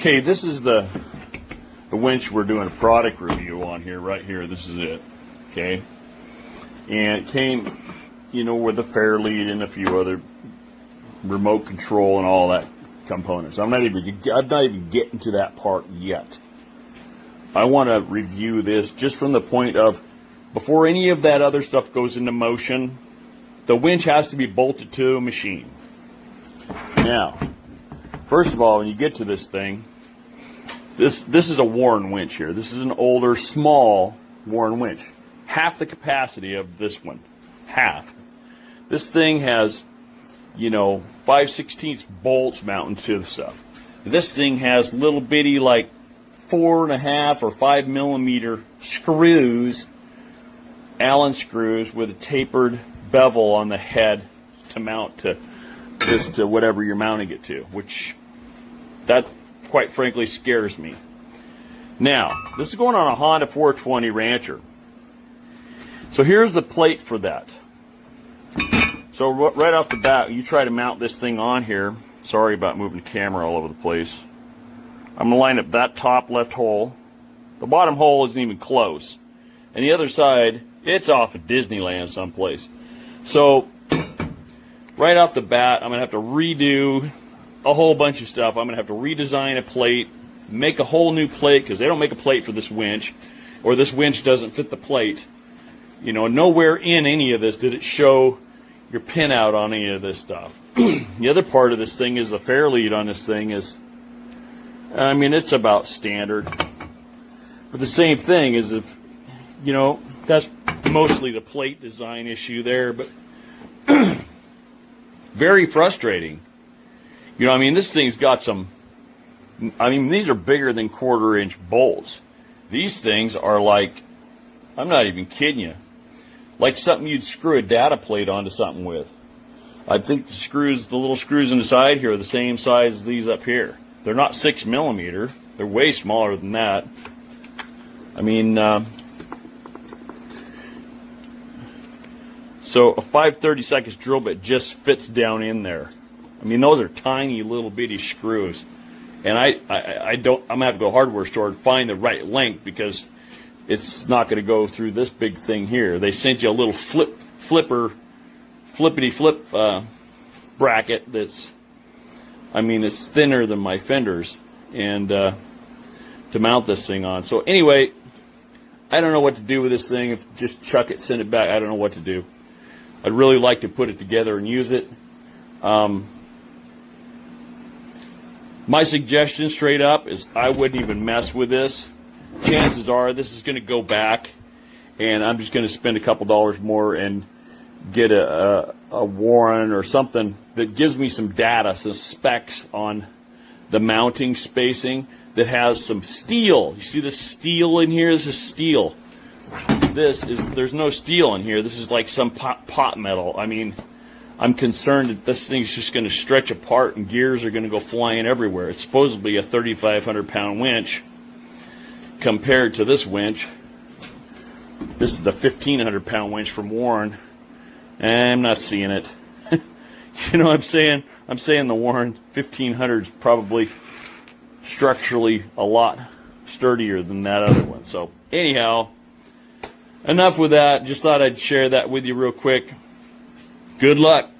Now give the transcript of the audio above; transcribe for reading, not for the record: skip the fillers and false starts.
Okay, this is the winch we're doing a product review on here, right here. This is it, okay? And it came, you know, with a fair lead and a few other remote control and all that components. I'm not even getting to that part yet. I want to review this just from the point of, before any of that other stuff goes into motion, the winch has to be bolted to a machine. Now, first of all, when you get to this thing, this is a Warren winch here. This is an older, small Warren winch. Half the capacity of this one. Half. This thing has, you know, 5/16 bolts mounting to the stuff. This thing has little bitty, like 4.5 or 5 millimeter screws, Allen screws with a tapered bevel on the head to mount to this, to whatever you're mounting it to, which that quite frankly scares me. Now, this is going on a Honda 420 Rancher. So here's the plate for that. So right off the bat, you try to mount this thing on here. Sorry about moving the camera all over the place. I'm going to line up that top left hole. The bottom hole isn't even close. And the other side, it's off of Disneyland someplace. So right off the bat, I'm going to have to redo a whole bunch of stuff. I'm going to have to redesign a plate, make a whole new plate, because they don't make a plate for this winch, or this winch doesn't fit the plate. You know, nowhere in any of this did it show your pin out on any of this stuff. The other part of this thing is the fair lead on this thing is, I mean, it's about standard. But the same thing is, if, you know, that's mostly the plate design issue there, but very frustrating. You know, I mean, this thing's got some, I mean, these are bigger than 1/4 inch bolts. These things are like, I'm not even kidding you, like something you'd screw a data plate onto something with. I think the screws, the little screws on the side here are the same size as these up here. They're not 6 millimeter. They're way smaller than that. I mean, so a 5/32 drill bit just fits down in there. I mean, those are tiny little bitty screws. And I'm gonna have to go to a hardware store and find the right length, because it's not going to go through this big thing here. They sent you a little flippity flip bracket that's, I mean, it's thinner than my fenders, and to mount this thing on. So anyway, I don't know what to do with this thing. If just chuck it, send it back, I don't know what to do. I'd really like to put it together and use it. My suggestion straight up is I wouldn't even mess with this. Chances are this is going to go back, and I'm just going to spend a couple dollars more and get a Warren or something that gives me some data, some specs on the mounting spacing that has some steel. You see this steel in here? This is steel. There's no steel in here. This is like some pot metal. I mean, I'm concerned that this thing's just going to stretch apart and gears are going to go flying everywhere. It's supposedly a 3,500 pound winch compared to this winch. This is the 1,500 pound winch from Warren, and I'm not seeing it. You know what I'm saying? I'm saying the Warren 1,500 is probably structurally a lot sturdier than that other one. So anyhow, enough with that. Just thought I'd share that with you real quick. Good luck.